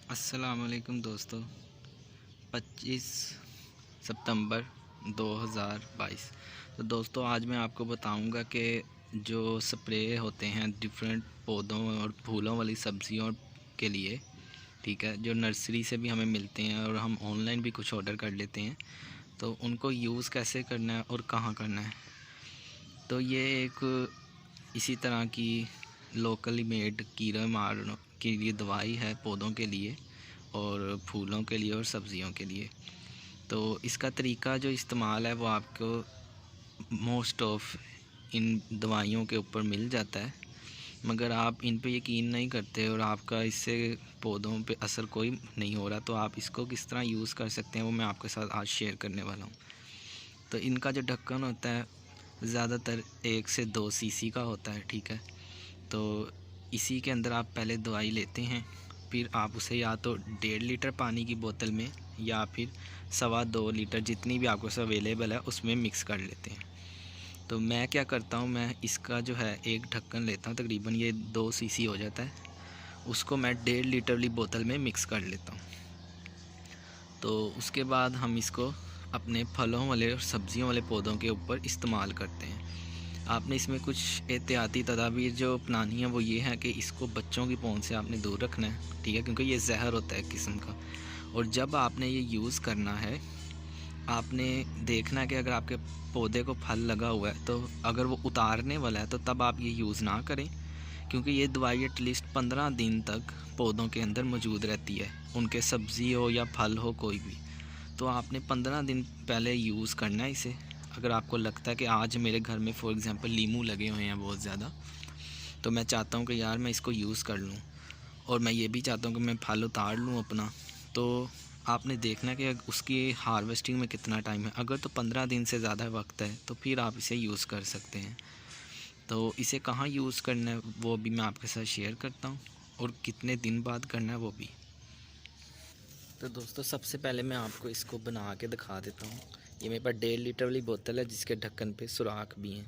अस्सलामुअलैकुम दोस्तों। 25 सितंबर 2022। तो दोस्तों आज मैं आपको बताऊंगा कि जो स्प्रे होते हैं डिफरेंट पौधों और फूलों वाली सब्जियों के लिए, ठीक है, जो नर्सरी से भी हमें मिलते हैं और हम ऑनलाइन भी कुछ ऑर्डर कर लेते हैं, तो उनको यूज़ कैसे करना है और कहाँ करना है। तो ये एक इसी तरह की लोकली मेड कीड़ा मारने के लिए दवाई है पौधों के लिए और फूलों के लिए और सब्जियों के लिए। तो इसका तरीका जो इस्तेमाल है वो आपको मोस्ट ऑफ इन दवाइयों के ऊपर मिल जाता है, मगर आप इन पे यकीन नहीं करते और आपका इससे पौधों पे असर कोई नहीं हो रहा, तो आप इसको किस तरह यूज़ कर सकते हैं वो मैं आपके साथ आज शेयर करने वाला हूँ। तो इनका जो ढक्कन होता है ज़्यादातर 1 से 2 सीसी का होता है, ठीक है। तो इसी के अंदर आप पहले दवाई लेते हैं, फिर आप उसे या तो 1.5 लीटर पानी की बोतल में या फिर 2.25 लीटर जितनी भी आपके पास अवेलेबल है उसमें मिक्स कर लेते हैं। तो मैं क्या करता हूँ, मैं इसका जो है एक ढक्कन लेता हूँ, तकरीबन ये 2 सीसी हो जाता है, उसको मैं 1.5 लीटर वाली बोतल में मिक्स कर लेता हूँ। तो उसके बाद हम इसको अपने फलों वाले और सब्जियों वाले पौधों के ऊपर इस्तेमाल करते हैं। आपने इसमें कुछ एहतियाती तदाबीर जो अपनानी है वो ये है कि इसको बच्चों की पहुंच से आपने दूर रखना है, ठीक है, क्योंकि ये जहर होता है किस्म का। और जब आपने ये यूज़ करना है, आपने देखना है कि अगर आपके पौधे को फल लगा हुआ है तो अगर वो उतारने वाला है तो तब आप ये यूज़ ना करें, क्योंकि ये दवाई एटलीस्ट 15 दिन तक पौधों के अंदर मौजूद रहती है, उनके सब्ज़ी हो या फल हो कोई भी। तो आपने 15 दिन पहले यूज़ करना है इसे। अगर आपको लगता है कि आज मेरे घर में फॉर एग्ज़ाम्पल लीमू लगे हुए हैं बहुत ज़्यादा, तो मैं चाहता हूँ कि यार मैं इसको यूज़ कर लूँ और मैं ये भी चाहता हूँ कि मैं फल उतार लूँ अपना, तो आपने देखना है कि उसकी हार्वेस्टिंग में कितना टाइम है। अगर तो 15 दिन से ज़्यादा वक्त है तो फिर आप इसे यूज़ कर सकते हैं। तो इसे कहाँ यूज़ करना है वो भी मैं आपके साथ शेयर करता हूँ, और कितने दिन बाद करना है वो भी। तो दोस्तों सबसे पहले मैं आपको इसको बना के दिखा देता हूँ। ये मेरे पास 1.5 लीटर वाली बोतल है जिसके ढक्कन पे सुराख भी हैं।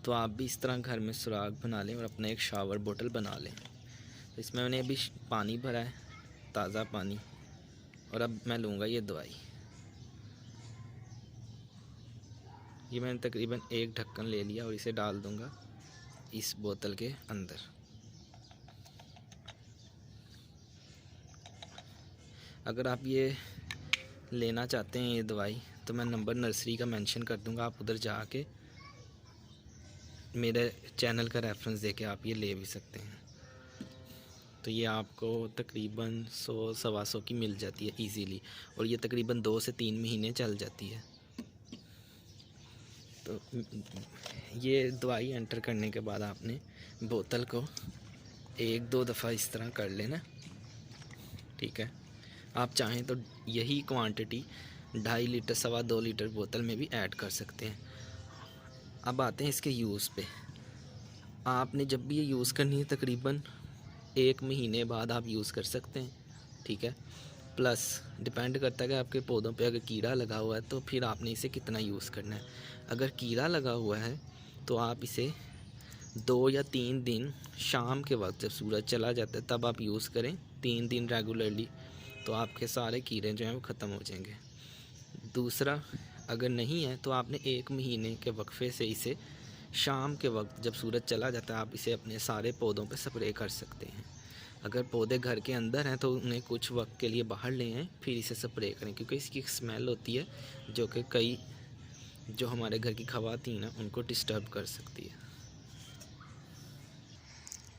तो आप भी इस तरह घर में सुराख बना लें और अपना एक शावर बोतल बना लें। तो इसमें मैंने अभी पानी भरा है, ताज़ा पानी, और अब मैं लूँगा ये दवाई। ये मैंने तकरीबन एक ढक्कन ले लिया और इसे डाल दूँगा इस बोतल के अंदर। अगर आप ये लेना चाहते हैं ये दवाई, तो मैं नंबर नर्सरी का मेंशन कर दूंगा, आप उधर जाके मेरे चैनल का रेफरेंस देके आप ये ले भी सकते हैं। तो ये आपको तकरीबन 100-125 की मिल जाती है इजीली, और ये तकरीबन 2 से 3 महीने चल जाती है। तो ये दवाई एंटर करने के बाद आपने बोतल को 1-2 दफ़ा इस तरह कर लेना, ठीक है। आप चाहें तो यही क्वांटिटी 2.5 लीटर 2.25 लीटर बोतल में भी ऐड कर सकते हैं। अब आते हैं इसके यूज़ पे। आपने जब भी ये यूज़ करनी है तकरीबन 1 महीने बाद आप यूज़ कर सकते हैं, ठीक है। प्लस डिपेंड करता है कि आपके पौधों पे अगर कीड़ा लगा हुआ है तो फिर आपने इसे कितना यूज़ करना है। अगर कीड़ा लगा हुआ है तो आप इसे 2 या 3 दिन शाम के वक्त जब सूरज चला जाता है तब आप यूज़ करें, 3 दिन रेगुलरली, तो आपके सारे कीड़े जो हैं वो ख़त्म हो जाएंगे। दूसरा, अगर नहीं है तो आपने 1 महीने के वक्फे से इसे शाम के वक्त जब सूरज चला जाता है आप इसे अपने सारे पौधों पे स्प्रे कर सकते हैं। अगर पौधे घर के अंदर हैं तो उन्हें कुछ वक्त के लिए बाहर ले आएँ फिर इसे स्प्रे करें, क्योंकि इसकी स्मेल होती है जो कि कई जो हमारे घर की ख़वातीन हैं उनको डिस्टर्ब कर सकती है।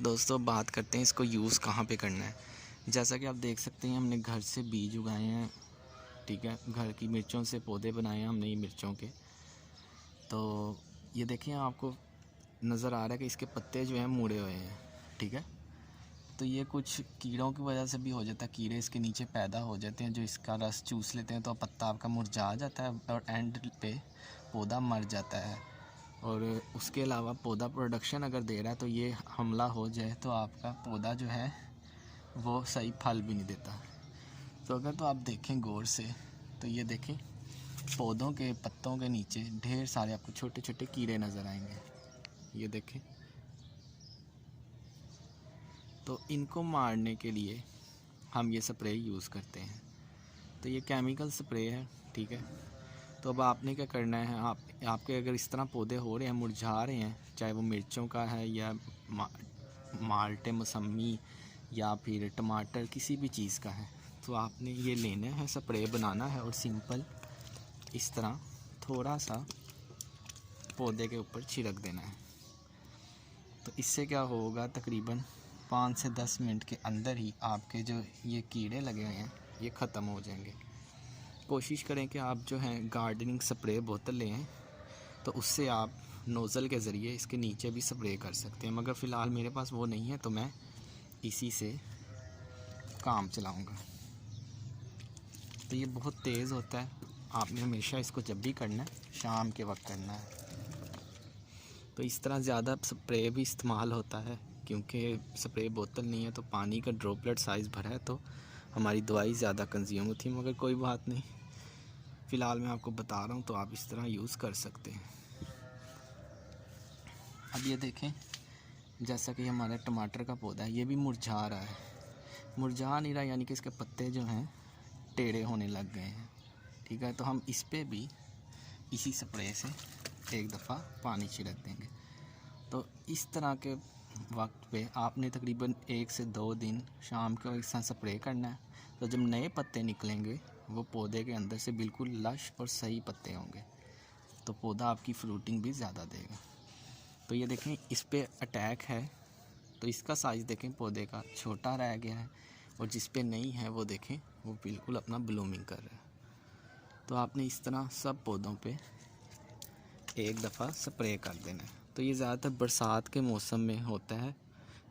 दोस्तों बात करते हैं इसको यूज़ कहाँ पे करना है। जैसा कि आप देख सकते हैं हमने घर से बीज उगाए हैं, ठीक है, घर की मिर्चों से पौधे बनाए हैं हमने ये मिर्चों के। तो ये देखिए आपको नज़र आ रहा है कि इसके पत्ते जो हैं मुड़े हुए हैं, ठीक है। तो ये कुछ कीड़ों की वजह से भी हो जाता है, कीड़े इसके नीचे पैदा हो जाते हैं जो इसका रस चूस लेते हैं, तो पत्ता आपका मुरझा जाता है और एंड पे पौधा मर जाता है। और उसके अलावा पौधा प्रोडक्शन अगर दे रहा है तो ये हमला हो जाए तो आपका पौधा जो है वो सही फल भी नहीं देता। तो अगर तो आप देखें गौर से तो ये देखें पौधों के पत्तों के नीचे ढेर सारे आपको छोटे छोटे कीड़े नज़र आएंगे, ये देखें। तो इनको मारने के लिए हम ये स्प्रे यूज़ करते हैं। तो ये केमिकल स्प्रे है, ठीक है। तो अब आपने क्या करना है, आपके अगर इस तरह पौधे हो रहे हैं, मुरझा रहे हैं, चाहे वो मिर्चों का है या माल्टे, मौसमी या फिर टमाटर, किसी भी चीज़ का है, तो आपने ये लेना है, स्प्रे बनाना है और सिंपल इस तरह थोड़ा सा पौधे के ऊपर छिड़क देना है। तो इससे क्या होगा, तकरीबन 5 से 10 मिनट के अंदर ही आपके जो ये कीड़े लगे हुए हैं ये ख़त्म हो जाएंगे। कोशिश करें कि आप जो है गार्डनिंग स्प्रे बोतल लें, तो उससे आप नोज़ल के ज़रिए इसके नीचे भी स्प्रे कर सकते हैं, मगर फ़िलहाल मेरे पास वो नहीं है, तो मैं इसी से काम चलाऊँगा। तो ये बहुत तेज़ होता है, आपने हमेशा इसको जब भी करना है शाम के वक्त करना है। तो इस तरह ज़्यादा स्प्रे भी इस्तेमाल होता है, क्योंकि स्प्रे बोतल नहीं है तो पानी का ड्रॉपलेट साइज़ भरा है, तो हमारी दवाई ज़्यादा कंज्यूम होती है। मगर कोई बात नहीं, फ़िलहाल मैं आपको बता रहा हूँ, तो आप इस तरह यूज़ कर सकते हैं। अब ये देखें, जैसा कि हमारा टमाटर का पौधा है, ये भी मुरझा रहा है। मुरझा नहीं रहा यानी कि इसके पत्ते जो हैं टेढ़े होने लग गए हैं, ठीक है। तो हम इस पे भी इसी स्प्रे से एक दफ़ा पानी छिड़क देंगे। तो इस तरह के वक्त पे आपने तकरीबन 1 से 2 दिन शाम को इस तरह स्प्रे करना है। तो जब नए पत्ते निकलेंगे, वो पौधे के अंदर से बिल्कुल लश और सही पत्ते होंगे, तो पौधा आपकी फ्रूटिंग भी ज़्यादा देगा। तो ये देखें, इस पे अटैक है, तो इसका साइज़ देखें पौधे का छोटा रह गया है, और जिस पे नहीं है वो देखें वो बिल्कुल अपना ब्लूमिंग कर रहा है। तो आपने इस तरह सब पौधों पे एक दफ़ा स्प्रे कर देना है। तो ये ज़्यादातर बरसात के मौसम में होता है,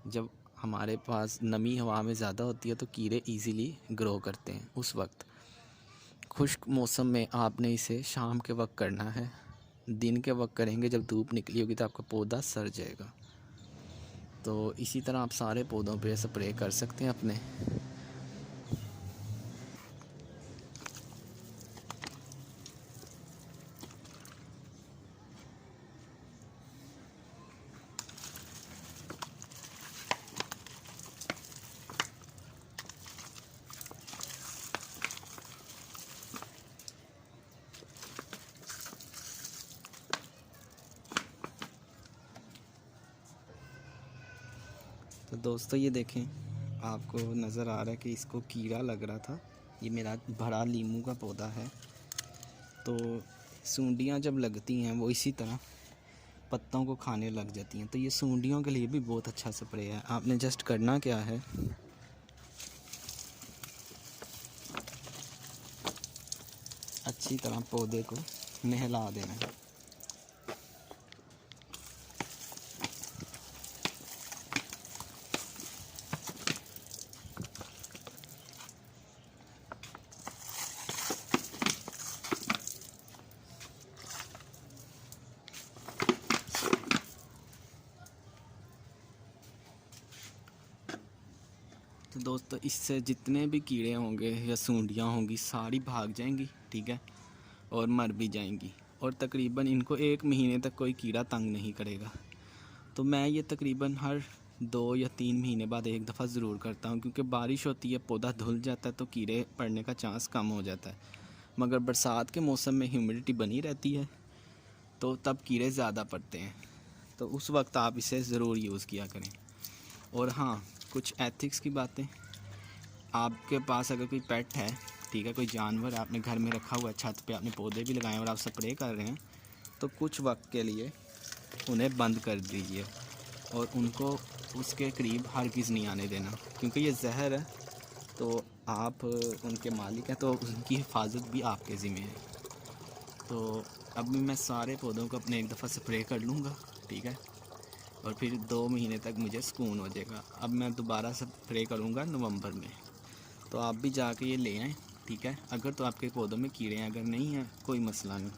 जब हमारे पास नमी हवा में ज़्यादा होती है तो कीड़े इजीली ग्रो करते हैं उस वक्त। खुश्क मौसम में आपने इसे शाम के वक्त करना है। दिन के वक्त करेंगे जब धूप निकली होगी तो आपका पौधा सड़ जाएगा। तो इसी तरह आप सारे पौधों पे स्प्रे कर सकते हैं अपने। तो दोस्तों ये देखें, आपको नज़र आ रहा है कि इसको कीड़ा लग रहा था। ये मेरा बड़ा लीमू का पौधा है। तो सूंडियाँ जब लगती हैं वो इसी तरह पत्तों को खाने लग जाती हैं। तो ये सूंडियों के लिए भी बहुत अच्छा स्प्रे है। आपने जस्ट करना क्या है, अच्छी तरह पौधे को नहला देना है। तो दोस्तों इससे जितने भी कीड़े होंगे या सूंडियाँ होंगी सारी भाग जाएंगी, ठीक है, और मर भी जाएंगी, और तकरीबन इनको 1 महीने तक कोई कीड़ा तंग नहीं करेगा। तो मैं ये तकरीबन हर 2 या 3 महीने बाद एक दफ़ा ज़रूर करता हूँ, क्योंकि बारिश होती है, पौधा धुल जाता है तो कीड़े पड़ने का चांस कम हो जाता है। मगर बरसात के मौसम में ह्यूमिडिटी बनी रहती है, तो तब कीड़े ज़्यादा पड़ते हैं। तो उस वक्त आप इसे ज़रूर यूज़ किया करें। और हाँ, कुछ एथिक्स की बातें, आपके पास अगर कोई पेट है, ठीक है, कोई जानवर आपने घर में रखा हुआ है, छत पे आपने पौधे भी लगाए और आप स्प्रे कर रहे हैं, तो कुछ वक्त के लिए उन्हें बंद कर दीजिए और उनको उसके करीब हरगिज़ नहीं आने देना, क्योंकि ये जहर है। तो आप उनके मालिक हैं, तो उनकी हिफाजत भी आपके ज़िम्मे है। तो अब मैं सारे पौधों को अपने एक दफ़ा स्प्रे कर लूँगा, ठीक है, और फिर 2 महीने तक मुझे सुकून हो जाएगा। अब मैं दोबारा स्प्रे करूँगा नवंबर में, तो आप भी जाके ये ले आएँ, ठीक है। अगर तो आपके पौधों में कीड़े हैं, अगर नहीं हैं कोई मसला नहीं।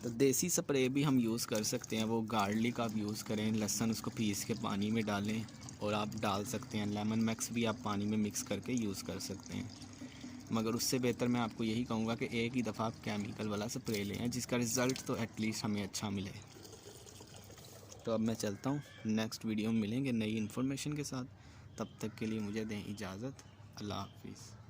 तो देसी स्प्रे भी हम यूज़ कर सकते हैं, वो गार्लिक आप यूज़ करें, लहसुन उसको पीस के पानी में डालें, और आप डाल सकते हैं लेमन मैक्स भी आप पानी में मिक्स करके यूज़ कर सकते हैं। मगर उससे बेहतर मैं आपको यही कहूँगा कि एक ही दफ़ा आप केमिकल वाला स्प्रे लें, जिसका रिज़ल्ट तो एटलीस्ट हमें अच्छा मिले। तो अब मैं चलता हूँ, नेक्स्ट वीडियो में मिलेंगे नई इन्फॉर्मेशन के साथ। तब तक के लिए मुझे दें इजाज़त। अल्लाह हाफिज़।